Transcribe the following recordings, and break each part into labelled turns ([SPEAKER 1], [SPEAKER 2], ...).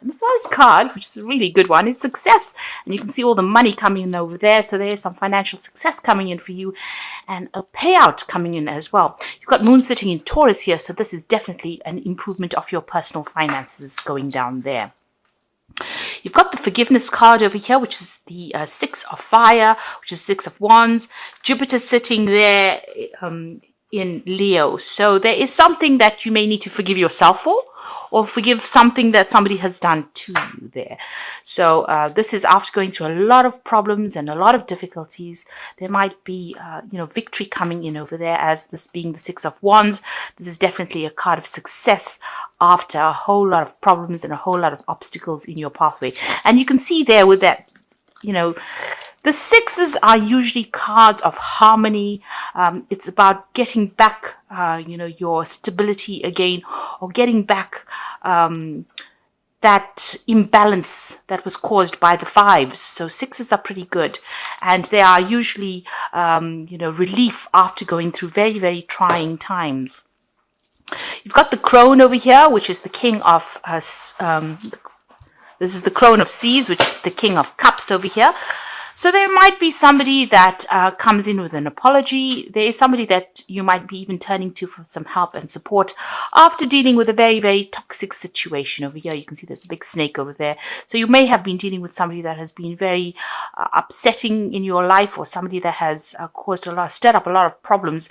[SPEAKER 1] And the first card, which is a really good one, is success. And you can see all the money coming in over there. So there's some financial success coming in for you and a payout coming in as well. You've got Moon sitting in Taurus here. So this is definitely an improvement of your personal finances going down there. You've got the forgiveness card over here, which is the Six of Fire, which is Six of Wands. Jupiter sitting there in Leo. So there is something that you may need to forgive yourself for, or forgive something that somebody has done to you there. So this is after going through a lot of problems and a lot of difficulties. There might be, victory coming in over there, as this being the Six of Wands. This is definitely a card of success after a whole lot of problems and a whole lot of obstacles in your pathway. And you can see there with that, the sixes are usually cards of harmony. It's about getting back, your stability again, or getting back that imbalance that was caused by the fives. So sixes are pretty good, and they are usually, relief after going through very, very trying times. You've got the crone over here, which is the king of this is the crone of seas, which is the king of cups over here. So there might be somebody that comes in with an apology. There is somebody that you might be even turning to for some help and support after dealing with a very, very toxic situation over here. You can see there's a big snake over there. So you may have been dealing with somebody that has been very upsetting in your life, or somebody that has stirred up a lot of problems,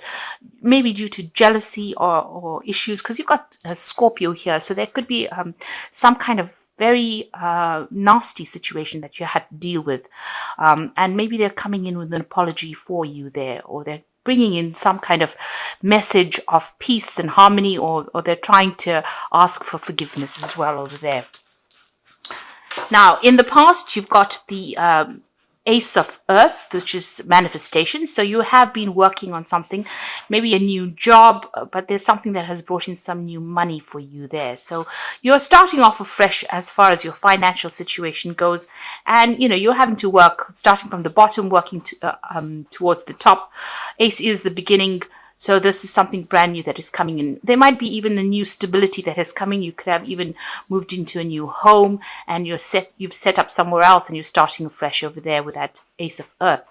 [SPEAKER 1] maybe due to jealousy or issues, because you've got a Scorpio here. So there could be some kind of very nasty situation that you had to deal with, and maybe they're coming in with an apology for you there, or they're bringing in some kind of message of peace and harmony, or they're trying to ask for forgiveness as well over there. Now, in the past, you've got the Ace of Earth, which is manifestation. So you have been working on something, maybe a new job, but there's something that has brought in some new money for you there. So you're starting off afresh as far as your financial situation goes, and you're having to work starting from the bottom, working towards the top. Ace is the beginning. So this is something brand new that is coming in. There might be even a new stability that has come in. You could have even moved into a new home, and you've set up somewhere else, and you're starting afresh over there with that Ace of Earth.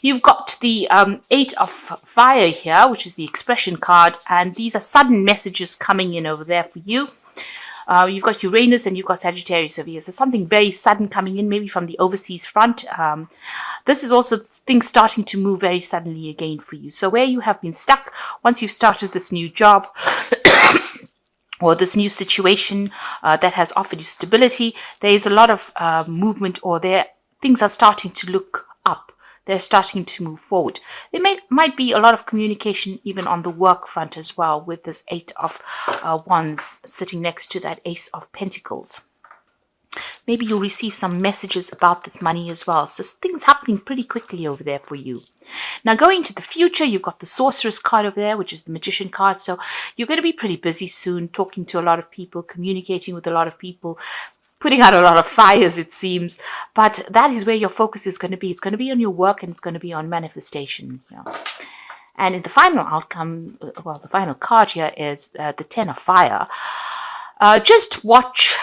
[SPEAKER 1] You've got the Eight of Fire here, which is the expression card, and these are sudden messages coming in over there for you. You've got Uranus and you've got Sagittarius over here. So something very sudden coming in, maybe from the overseas front. This is also things starting to move very suddenly again for you. So where you have been stuck, once you've started this new job or this new situation that has offered you stability, there is a lot of movement, or things are starting to look up. They're starting to move forward. There might be a lot of communication even on the work front as well, with this Eight of Wands sitting next to that Ace of Pentacles. Maybe you'll receive some messages about this money as well. So things happening pretty quickly over there for you. Now going to the future, you've got the Sorceress card over there, which is the Magician card. So you're going to be pretty busy soon, talking to a lot of people, communicating with a lot of people, putting out a lot of fires, it seems. But that is where your focus is going to be. It's going to be on your work, and it's going to be on manifestation. And in the final outcome, the final card here is the Ten of Fire. Just watch.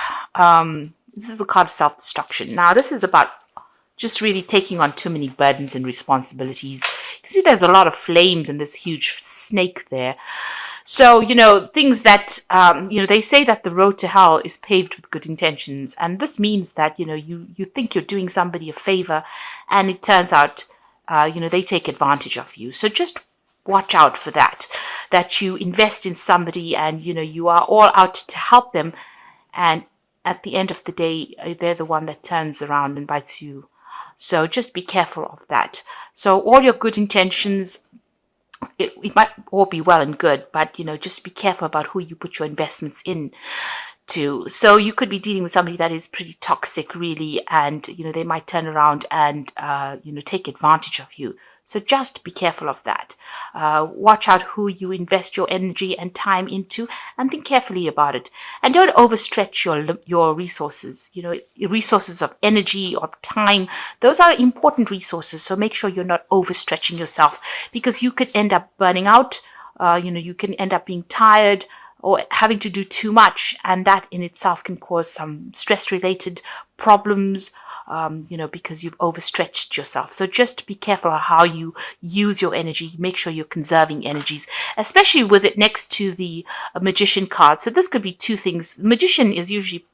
[SPEAKER 1] This is the card of self-destruction. Now, this is about just really taking on too many burdens and responsibilities. You can see there's a lot of flames and this huge snake there. So, things that, they say that the road to hell is paved with good intentions. And this means that, you think you're doing somebody a favor, and it turns out, they take advantage of you. So just watch out for that you invest in somebody and, you are all out to help them. And at the end of the day, they're the one that turns around and bites you. So just be careful of that. So all your good intentions, it might all be well and good, but, just be careful about who you put your investments in to. So you could be dealing with somebody that is pretty toxic, really, and, they might turn around and, take advantage of you. So just be careful of that. Watch out who you invest your energy and time into, and think carefully about it. And don't overstretch your resources. Resources of energy, of time, those are important resources. So make sure you're not overstretching yourself, because you could end up burning out. You can end up being tired, or having to do too much, and that in itself can cause some stress-related problems, because you've overstretched yourself. So just be careful of how you use your energy. Make sure you're conserving energies, especially with it next to the Magician card. So this could be two things. Magician is usually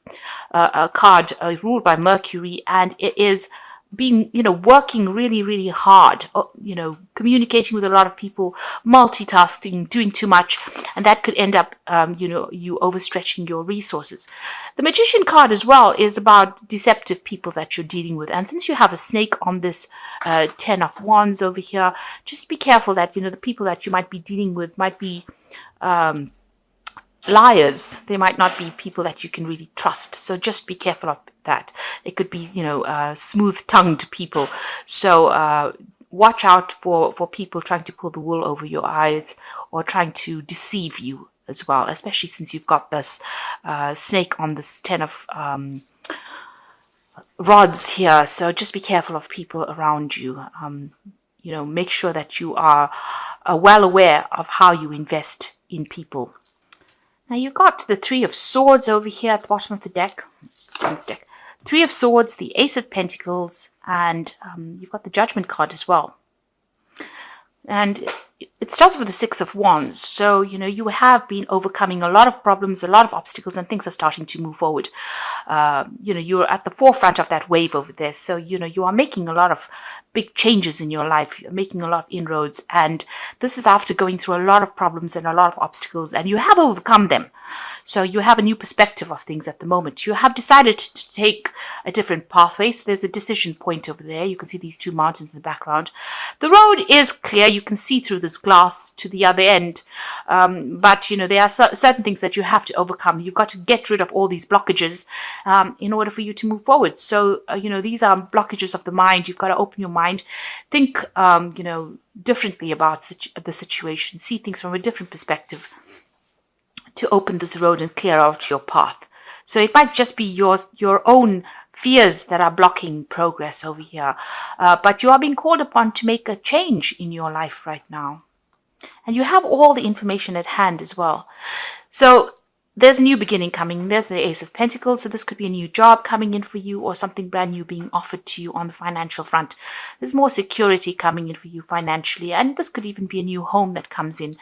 [SPEAKER 1] a card ruled by Mercury, and it is being, working really, really hard, communicating with a lot of people, multitasking, doing too much, and that could end up, you overstretching your resources. The Magician card as well is about deceptive people that you're dealing with. And since you have a snake on this 10 of Wands over here, just be careful that, the people that you might be dealing with might be liars. They might not be people that you can really trust. So just be careful of that. They could be, smooth-tongued people. So watch out for people trying to pull the wool over your eyes or trying to deceive you as well, especially since you've got this snake on this 10 of rods here. So just be careful of people around you. Make sure that you are well aware of how you invest in people. Now you've got the Three of Swords over here at the bottom of the deck. Deck. Three of Swords, the Ace of Pentacles, and you've got the Judgment card as well. And it starts with the Six of Wands. So, you have been overcoming a lot of problems, a lot of obstacles, and things are starting to move forward. You're at the forefront of that wave over there. So, you are making a lot of big changes in your life. You're making a lot of inroads. And this is after going through a lot of problems and a lot of obstacles, and you have overcome them. So you have a new perspective of things at the moment. You have decided to take a different pathway. So there's a decision point over there. You can see these two mountains in the background. The road is clear. You can see through this glass to the other end. But, there are certain things that you have to overcome. You've got to get rid of all these blockages in order for you to move forward. So, these are blockages of the mind. You've got to open your mind. Think, differently about the situation. See things from a different perspective to open this road and clear out your path. So it might just be your own fears that are blocking progress over here. But you are being called upon to make a change in your life right now. And you have all the information at hand as well. So there's a new beginning coming. There's the Ace of Pentacles. So this could be a new job coming in for you or something brand new being offered to you on the financial front. There's more security coming in for you financially. And this could even be a new home that comes in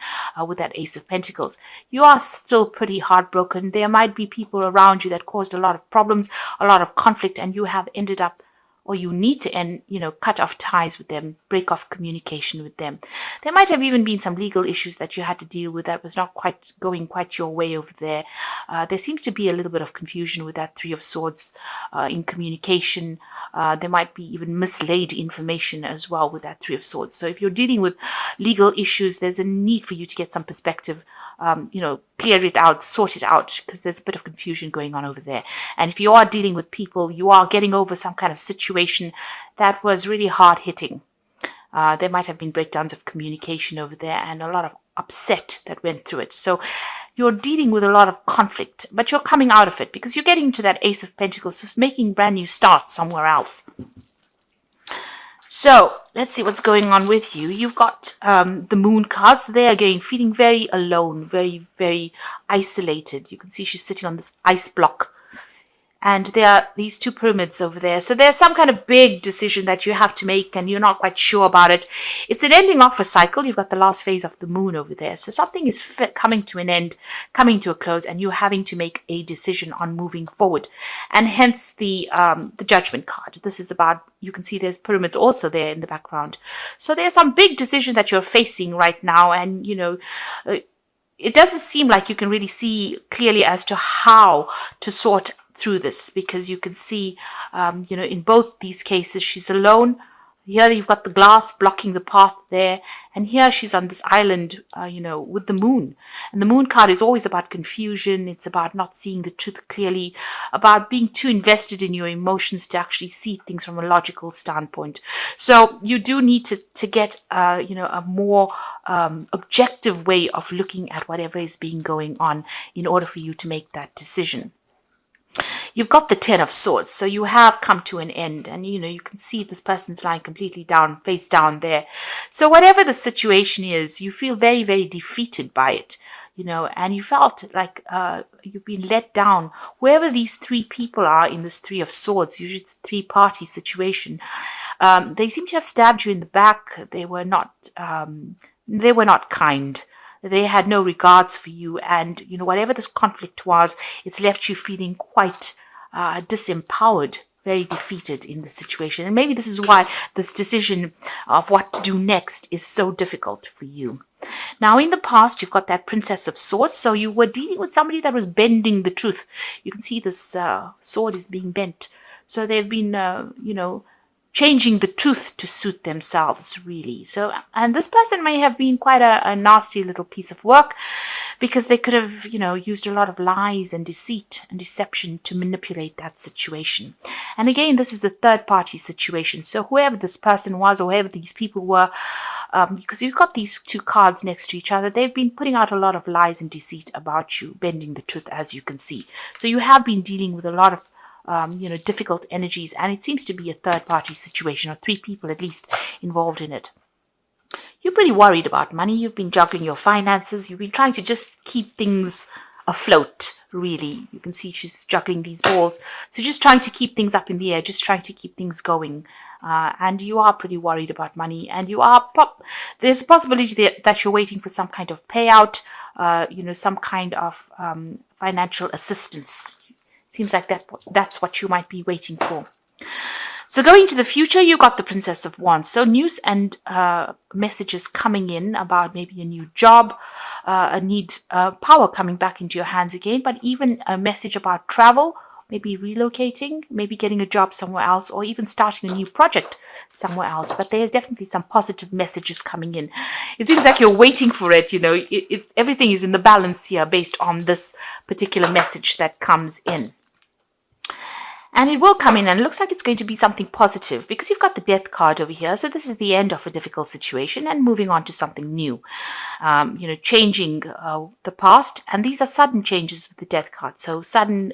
[SPEAKER 1] with that Ace of Pentacles. You are still pretty heartbroken. There might be people around you that caused a lot of problems, a lot of conflict, and you have ended up, or you need to end, cut off ties with them, break off communication with them. There might have even been some legal issues that you had to deal with that was not quite going quite your way over there. There seems to be a little bit of confusion with that Three of Swords in communication. There might be even mislaid information as well with that Three of Swords. So if you're dealing with legal issues, there's a need for you to get some perspective, clear it out, sort it out, because there's a bit of confusion going on over there. And if you are dealing with people, you are getting over some kind of situation that was really hard-hitting. There might have been breakdowns of communication over there and a lot of upset that went through it. So you're dealing with a lot of conflict, but you're coming out of it because you're getting to that Ace of Pentacles, just making brand new starts somewhere else. So let's see what's going on with you. You've got the Moon cards. So there again, feeling very alone, very, very isolated. You can see she's sitting on this ice block. And there are these two pyramids over there. So there's some kind of big decision that you have to make and you're not quite sure about it. It's an ending off a cycle. You've got the last phase of the moon over there. So something is coming to an end, coming to a close, and you're having to make a decision on moving forward. And hence the Judgment card. This is about, you can see there's pyramids also there in the background. So there's some big decision that you're facing right now. And, it doesn't seem like you can really see clearly as to how to sort through this, because you can see, in both these cases, she's alone. Here you've got the glass blocking the path there, and here she's on this island, with the moon. And the moon card is always about confusion. It's about not seeing the truth clearly, about being too invested in your emotions to actually see things from a logical standpoint. So you do need to get, a more objective way of looking at whatever is being going on in order for you to make that decision. You've got the Ten of Swords, so you have come to an end, and you can see this person's lying completely down, face down there. So whatever the situation is, you feel very, very defeated by it. and you felt like you've been let down. Whoever these three people are in this Three of Swords, usually it's a three-party situation, they seem to have stabbed you in the back. They were not kind. They had no regards for you, and whatever this conflict was, it's left you feeling quite disempowered, very defeated in the situation. And maybe this is why this decision of what to do next is so difficult for you. Now, in the past, you've got that Princess of Swords, so you were dealing with somebody that was bending the truth. You can see this sword is being bent. So they've been, changing the truth to suit themselves, really. So, and this person may have been quite a nasty little piece of work, because they could have, used a lot of lies and deceit and deception to manipulate that situation. And again, this is a third-party situation. So whoever this person was, or whoever these people were, because you've got these two cards next to each other, they've been putting out a lot of lies and deceit about you, bending the truth, as you can see. So you have been dealing with a lot of difficult energies, and it seems to be a third-party situation, or three people at least involved in it. You're pretty worried about money. You've been juggling your finances. You've been trying to just keep things afloat, really. You can see she's juggling these balls. So just trying to keep things up in the air, just trying to keep things going. And you are pretty worried about money, and you are there's a possibility that you're waiting for some kind of payout, some kind of financial assistance. Seems like that's what you might be waiting for. So going to the future, you got the Princess of Wands. So news and messages coming in about maybe a new job, power coming back into your hands again, but even a message about travel, maybe relocating, maybe getting a job somewhere else, or even starting a new project somewhere else. But there's definitely some positive messages coming in. It seems like you're waiting for it, everything is in the balance here based on this particular message that comes in. And it will come in, and it looks like it's going to be something positive, because you've got the Death card over here. So this is the end of a difficult situation and moving on to something new, changing the past. And these are sudden changes with the Death card. So sudden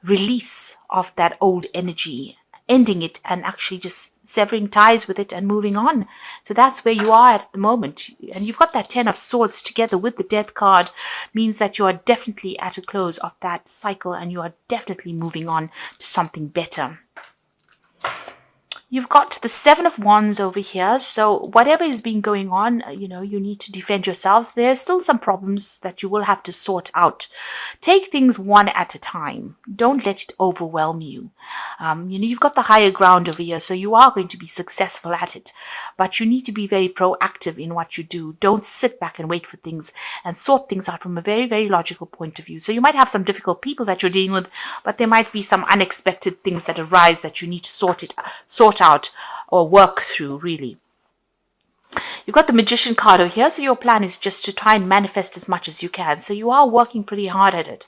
[SPEAKER 1] release of that old energy, ending it and actually just severing ties with it and moving on. So that's where you are at the moment. And you've got that Ten of Swords together with the Death card, means that you are definitely at a close of that cycle, and you are definitely moving on to something better. You've got the Seven of Wands over here. So whatever is being going on, you need to defend yourselves. There's still some problems that you will have to sort out. Take things one at a time. Don't let it overwhelm you. You've got the higher ground over here, so you are going to be successful at it. But you need to be very proactive in what you do. Don't sit back and wait for things, and sort things out from a very, very logical point of view. So you might have some difficult people that you're dealing with, but there might be some unexpected things that arise that you need to sort out or work through, really. You've got the Magician card over here, so your plan is just to try and manifest as much as you can. So you are working pretty hard at it.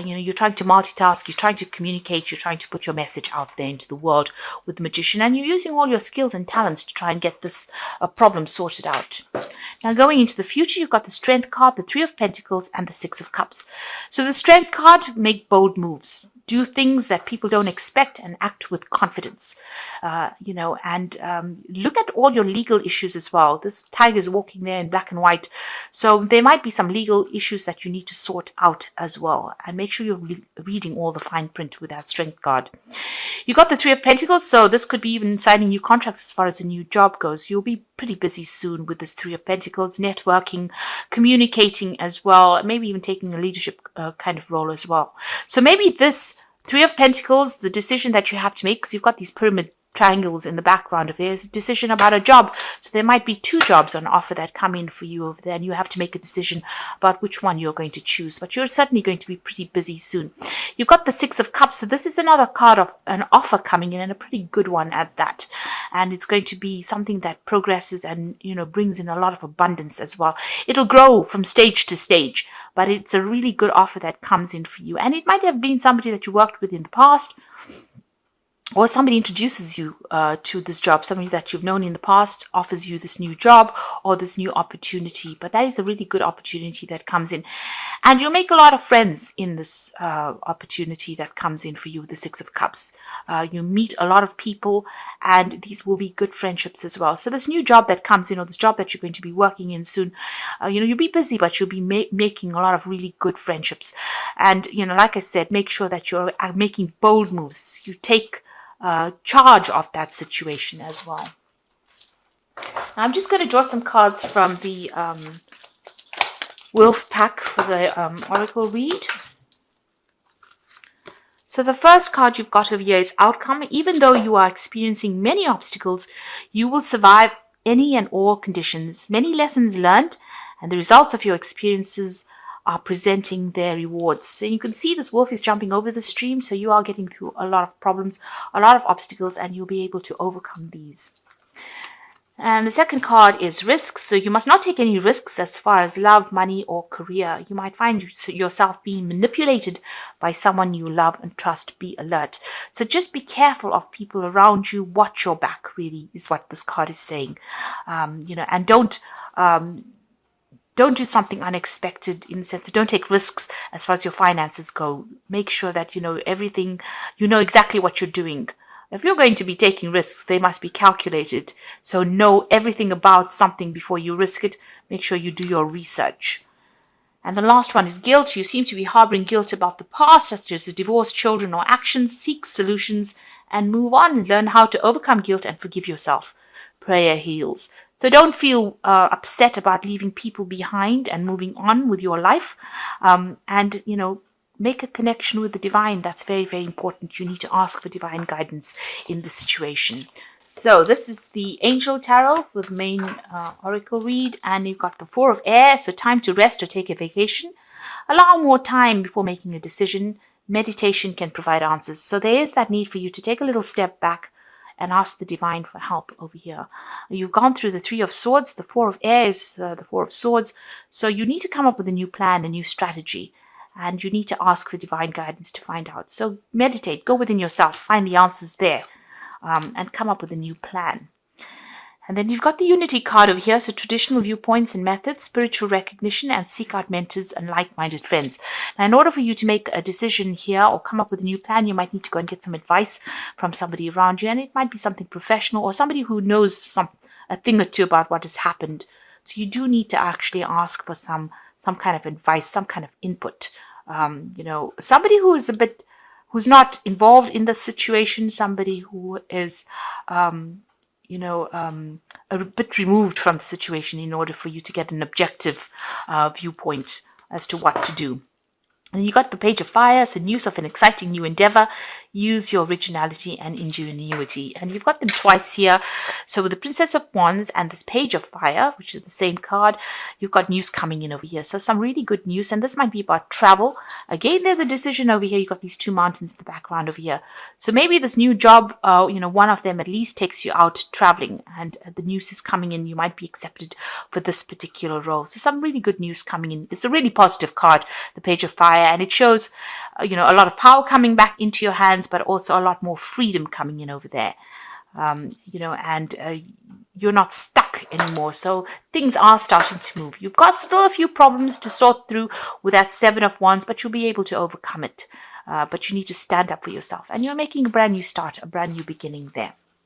[SPEAKER 1] You're trying to multitask, you're trying to communicate, you're trying to put your message out there into the world with the Magician, and you're using all your skills and talents to try and get this problem sorted out. Now, going into the future, you've got the Strength card, the Three of Pentacles, and the Six of Cups. So the Strength card, make bold moves. Do things that people don't expect and act with confidence, and look at all your legal issues as well. This tiger is walking there in black and white. So there might be some legal issues that you need to sort out as well. And make sure you're reading all the fine print with that Strength card. You got the Three of Pentacles. So this could be even signing new contracts as far as a new job goes. You'll be pretty busy soon with this Three of Pentacles, networking, communicating as well, maybe even taking a leadership kind of role as well. So maybe this Three of Pentacles, the decision that you have to make, because you've got these pyramid triangles in the background of there's a decision about a job. So there might be two jobs on offer that come in for you over there, and you have to make a decision about which one you're going to choose. But you're certainly going to be pretty busy soon. You've got the Six of Cups. So this is another card of an offer coming in, and a pretty good one at that. And it's going to be something that progresses and, brings in a lot of abundance as well. It'll grow from stage to stage, but it's a really good offer that comes in for you. And it might have been somebody that you worked with in the past, or somebody introduces you to this job, somebody that you've known in the past offers you this new job or this new opportunity. But that is a really good opportunity that comes in. And you'll make a lot of friends in this opportunity that comes in for you, the Six of Cups. You meet a lot of people, and these will be good friendships as well. So this new job that comes in, or this job that you're going to be working in soon, you'll be busy, but you'll be making a lot of really good friendships. And, like I said, make sure that you're making bold moves. You take charge of that situation as well. Now, I'm just going to draw some cards from the Wolf pack for the Oracle read. So the first card you've got over here is outcome. Even though you are experiencing many obstacles, you will survive any and all conditions. Many lessons learned and the results of your experiences are presenting their rewards. So you can see this wolf is jumping over the stream. So you are getting through a lot of problems, a lot of obstacles, and you'll be able to overcome these. And the second card is risks. So you must not take any risks as far as love, money, or career. You might find yourself being manipulated by someone you love and trust. Be alert. So just be careful of people around you. Watch your back, really, is what this card is saying. And don't do something unexpected in the sense of don't take risks as far as your finances go. Make sure that you know everything, you know exactly what you're doing. If you're going to be taking risks, they must be calculated. So know everything about something before you risk it. Make sure you do your research. And the last one is guilt. You seem to be harboring guilt about the past, such as a divorce, children, or actions. Seek solutions and move on. Learn how to overcome guilt and forgive yourself. Prayer heals. So don't feel upset about leaving people behind and moving on with your life. Make a connection with the divine. That's very, very important. You need to ask for divine guidance in this situation. So this is the Angel Tarot with main oracle read. And you've got the Four of Air. So time to rest or take a vacation. Allow more time before making a decision. Meditation can provide answers. So there is that need for you to take a little step back and ask the divine for help over here. You've gone through the Three of Swords. The Four of Air is the Four of Swords. So you need to come up with a new plan, a new strategy. And you need to ask for divine guidance to find out. So meditate, go within yourself, find the answers there, and come up with a new plan. And then you've got the Unity card over here. So traditional viewpoints and methods, spiritual recognition, and seek out mentors and like-minded friends. Now, in order for you to make a decision here or come up with a new plan, you might need to go and get some advice from somebody around you. And it might be something professional or somebody who knows a thing or two about what has happened. So you do need to actually ask for some kind of advice, some kind of input. Somebody who's not involved in the situation, somebody who is a bit removed from the situation in order for you to get an objective viewpoint as to what to do. And you got the Page of Fire, so news of an exciting new endeavor. Use your originality and ingenuity. And you've got them twice here. So with the Princess of Wands and this Page of Fire, which is the same card, you've got news coming in over here. So some really good news. And this might be about travel. Again, there's a decision over here. You've got these two mountains in the background over here. So maybe this new job, one of them at least takes you out traveling. And the news is coming in. You might be accepted for this particular role. So some really good news coming in. It's a really positive card, the Page of Fire. And it shows, a lot of power coming back into your hands, but also a lot more freedom coming in over there. You're not stuck anymore. So things are starting to move. You've got still a few problems to sort through with that Seven of Wands, but you'll be able to overcome it. But you need to stand up for yourself. And you're making a brand new start, a brand new beginning there.